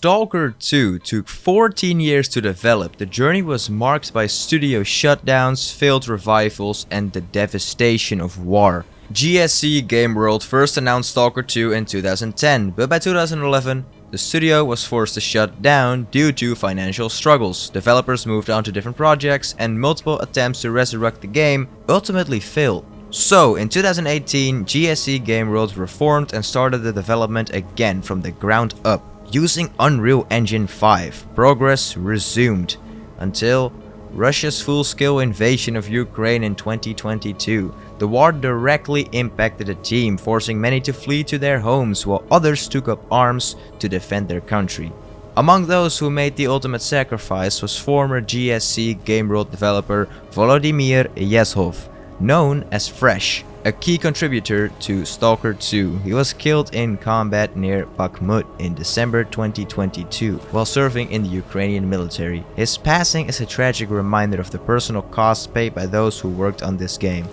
S.T.A.L.K.E.R 2 took 14 years to develop. The journey was marked by studio shutdowns, failed revivals, and the devastation of war. GSC Game World first announced S.T.A.L.K.E.R 2 in 2010, but by 2011, the studio was forced to shut down due to financial struggles. Developers moved on to different projects, and multiple attempts to resurrect the game ultimately failed. So, in 2018, GSC Game World reformed and started the development again from the ground up. Using Unreal Engine 5, progress resumed until Russia's full-scale invasion of Ukraine in 2022. The war directly impacted the team, forcing many to flee to their homes while others took up arms to defend their country. Among those who made the ultimate sacrifice was former GSC Game World developer Volodymyr Yezhov, known as Fresh, a key contributor to S.T.A.L.K.E.R 2. He was killed in combat near Bakhmut in December 2022 while serving in the Ukrainian military. His passing is a tragic reminder of the personal costs paid by those who worked on this game.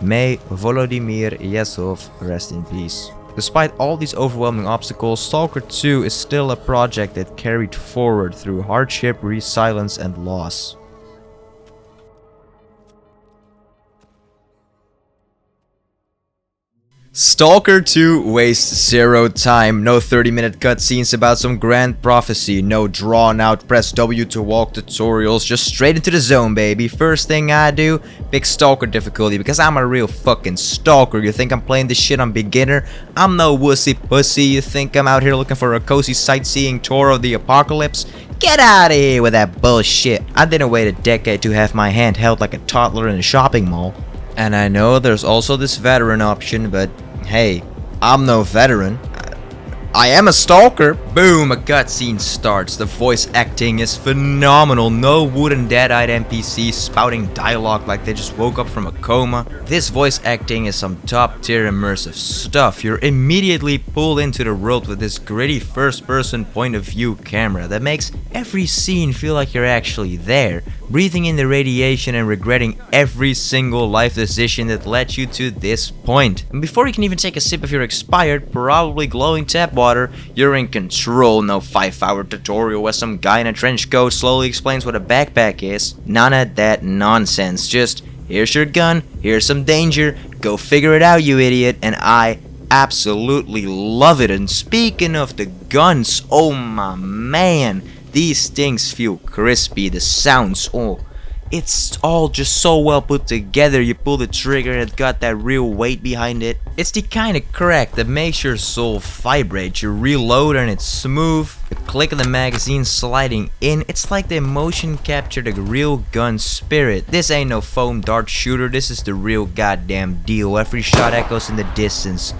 May Volodymyr Yezhov rest in peace. Despite all these overwhelming obstacles, S.T.A.L.K.E.R 2 is still a project that carried forward through hardship, resilience, and loss. S.T.A.L.K.E.R 2 wastes zero time, no 30-minute cutscenes about some grand prophecy, no drawn-out press W to walk tutorials, just straight into the zone, baby. First thing I do, pick S.T.A.L.K.E.R difficulty, because I'm a real fucking stalker. You think I'm playing this shit on beginner? I'm no wussy pussy. You think I'm out here looking for a cozy sightseeing tour of the apocalypse? Get out of here with that bullshit. I didn't wait a decade to have my hand held like a toddler in a shopping mall. And I know there's also this veteran option, but hey, I'm no veteran. I am a stalker. Boom, a cutscene starts. The voice acting is phenomenal. No wooden dead-eyed NPCs spouting dialogue like they just woke up from a coma. This voice acting is some top-tier immersive stuff. You're immediately pulled into the world with this gritty first-person point-of-view camera that makes every scene feel like you're actually there, breathing in the radiation and regretting every single life decision that led you to this point. And before you can even take a sip of your expired, probably glowing tap water, you're in control. No 5-hour tutorial where some guy in a trench coat slowly explains what a backpack is. None of that nonsense. Just, here's your gun, here's some danger, go figure it out, you idiot. And I absolutely love it. And speaking of the guns, oh my man, these things feel crispy. The sounds, oh, it's all just so well put together. You pull the trigger and it got that real weight behind it. It's the kind of crack that makes your soul vibrate. You reload and it's smooth. The click of the magazine sliding in, it's like the motion captured a real gun spirit. This ain't no foam dart shooter, this is the real goddamn deal. Every shot echoes in the distance.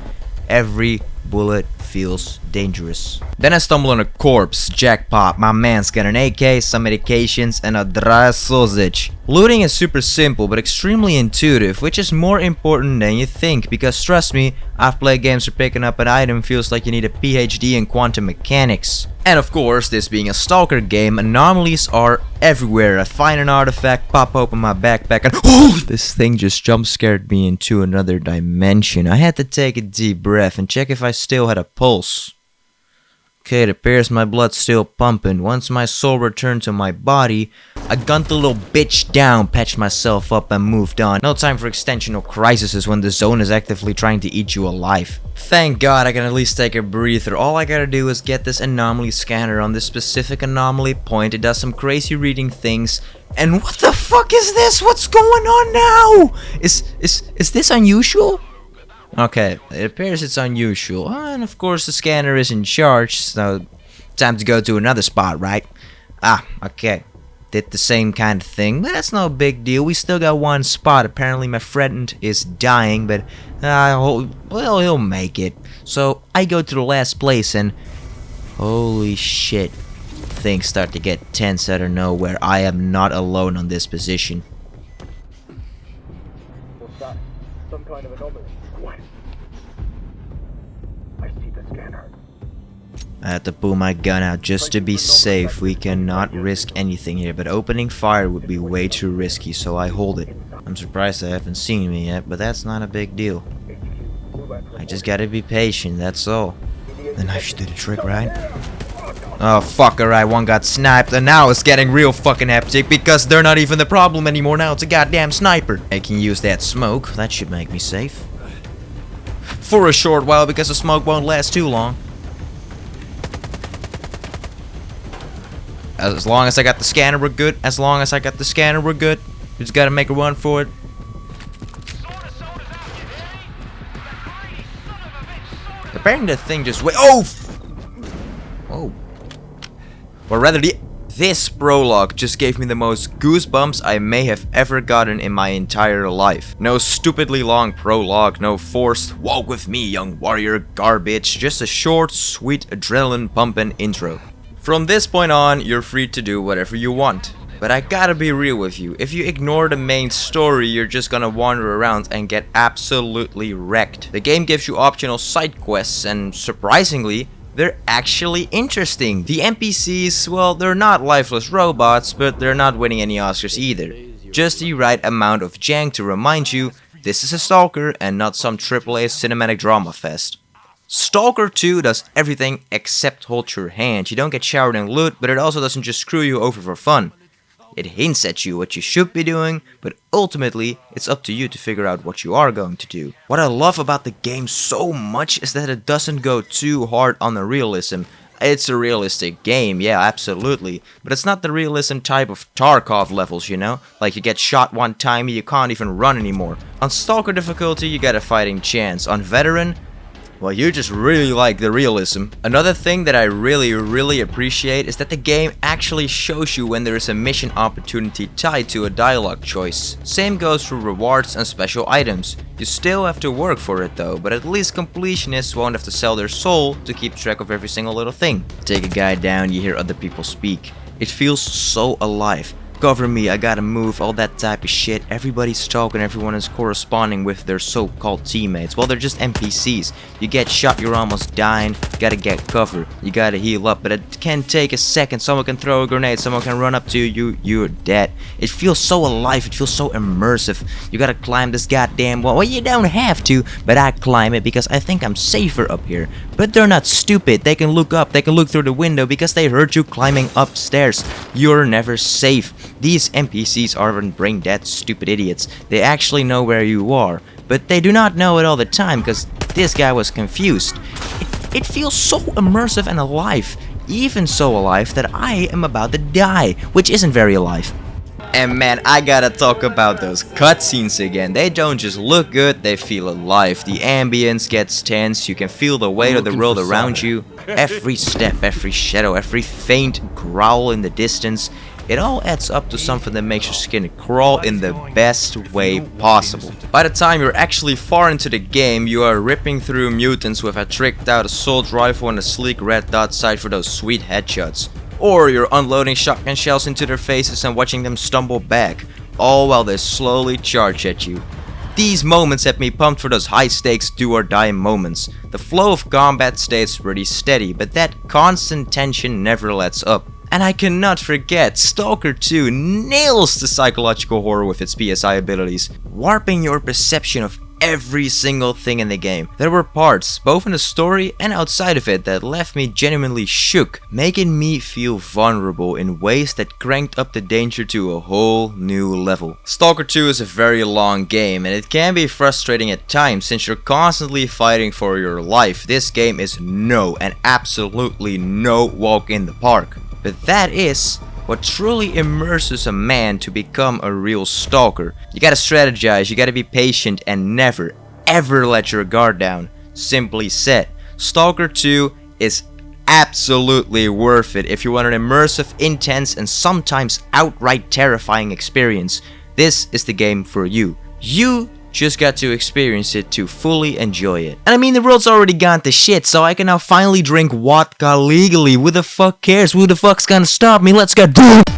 Every bullet feels dangerous. Then I stumble on a corpse. Jackpot. My man's got an AK, some medications, and a dry sausage. Looting is super simple but extremely intuitive, which is more important than you think, because trust me, I've played games where picking up an item feels like you need a PhD in quantum mechanics. And of course, this being a Stalker game, anomalies are everywhere. I find an artifact, pop open my backpack, and oh, this thing just jump scared me into another dimension. I had to take a deep breath and check if I still had a pulse. Okay, it appears my blood's still pumping. Once my soul returned to my body, I gunned the little bitch down, patched myself up, and moved on. No time for extensional crises when the zone is actively trying to eat you alive. Thank God I can at least take a breather. All I gotta do is get this anomaly scanner on this specific anomaly point. It does some crazy reading things. And what the fuck is this? What's going on now? Is this unusual? Okay, it appears it's unusual, and of course the scanner is in charge, so time to go to another spot, right? Ah, okay, did the same kind of thing, but that's no big deal. We still got one spot. Apparently my friend is dying, but well, he'll make it. So I go to the last place, and holy shit, things start to get tense out of nowhere. I am not alone on this position. What's that? Some kind of anomaly. What? I see the scanner. I have to pull my gun out just to be safe. We cannot risk anything here, but opening fire would be way too risky, so I hold it. I'm surprised they haven't seen me yet, but that's not a big deal. I just gotta be patient, that's all. The knife should do the trick, right? Oh fuck, alright, one got sniped, and now it's getting real fucking hectic because they're not even the problem anymore, now it's a goddamn sniper. I can use that smoke, that should make me safe. For a short while, because the smoke won't last too long. As long as I got the scanner, we're good. As long as I got the scanner, we're good. We just gotta make a run for it. Apparently the thing just wait. Oh! Whoa. Or rather, this prologue just gave me the most goosebumps I may have ever gotten in my entire life. No stupidly long prologue, no forced walk with me young warrior garbage, just a short, sweet adrenaline pumping intro. From this point on, you're free to do whatever you want. But I gotta be real with you, if you ignore the main story, you're just gonna wander around and get absolutely wrecked. The game gives you optional side quests, and surprisingly, they're actually interesting. The NPCs, well, they're not lifeless robots, but they're not winning any Oscars either. Just the right amount of jank to remind you, this is a Stalker and not some AAA cinematic drama fest. S.T.A.L.K.E.R 2 does everything except hold your hand. You don't get showered in loot, but it also doesn't just screw you over for fun. It hints at you what you should be doing, but ultimately, it's up to you to figure out what you are going to do. What I love about the game so much is that it doesn't go too hard on the realism. It's a realistic game, yeah, absolutely, but it's not the realism type of Tarkov levels, you know? Like you get shot one time and you can't even run anymore. On Stalker difficulty, you get a fighting chance. On Veteran, well, you just really like the realism. Another thing that I really appreciate is that the game actually shows you when there is a mission opportunity tied to a dialogue choice. Same goes for rewards and special items. You still have to work for it though, but at least completionists won't have to sell their soul to keep track of every single little thing. Take a guy down, you hear other people speak. It feels so alive. Cover me, I gotta move, all that type of shit. Everybody's talking, everyone is corresponding with their so-called teammates. Well, they're just NPCs. You get shot, you're almost dying, gotta get cover. You gotta heal up, but it can take a second. Someone can throw a grenade, someone can run up to you, you're dead. It feels so alive, it feels so immersive. You gotta climb this goddamn wall. Well, you don't have to, but I climb it because I think I'm safer up here. But they're not stupid, they can look up, they can look through the window because they heard you climbing upstairs. You're never safe. These NPCs aren't brain dead stupid idiots. They actually know where you are, but they do not know it all the time because this guy was confused. It feels so immersive and alive, even so alive that I am about to die, which isn't very alive. And man, I gotta talk about those cutscenes again. They don't just look good, they feel alive. The ambience gets tense, you can feel the weight of the world around you. Every step, every shadow, every faint growl in the distance. It all adds up to something that makes your skin crawl in the best way possible. By the time you're actually far into the game, you are ripping through mutants with a tricked out assault rifle and a sleek red dot sight for those sweet headshots. Or you're unloading shotgun shells into their faces and watching them stumble back, all while they slowly charge at you. These moments have me pumped for those high stakes do or die moments. The flow of combat stays pretty steady, but that constant tension never lets up. And I cannot forget, S.T.A.L.K.E.R 2 nails the psychological horror with its PSI abilities, warping your perception of every single thing in the game. There were parts, both in the story and outside of it, that left me genuinely shook, making me feel vulnerable in ways that cranked up the danger to a whole new level. S.T.A.L.K.E.R 2 is a very long game, and it can be frustrating at times since you're constantly fighting for your life. This game is no and absolutely no walk in the park. But that is what truly immerses a man to become a real stalker. You gotta strategize, you gotta be patient, and never, ever let your guard down. Simply said, S.T.A.L.K.E.R 2 is absolutely worth it if you want an immersive, intense, and sometimes outright terrifying experience. This is the game for you. You just got to experience it to fully enjoy it. And I mean, the world's already gone to shit, so I can now finally drink vodka legally. Who the fuck cares? Who the fuck's gonna stop me? Let's go do it!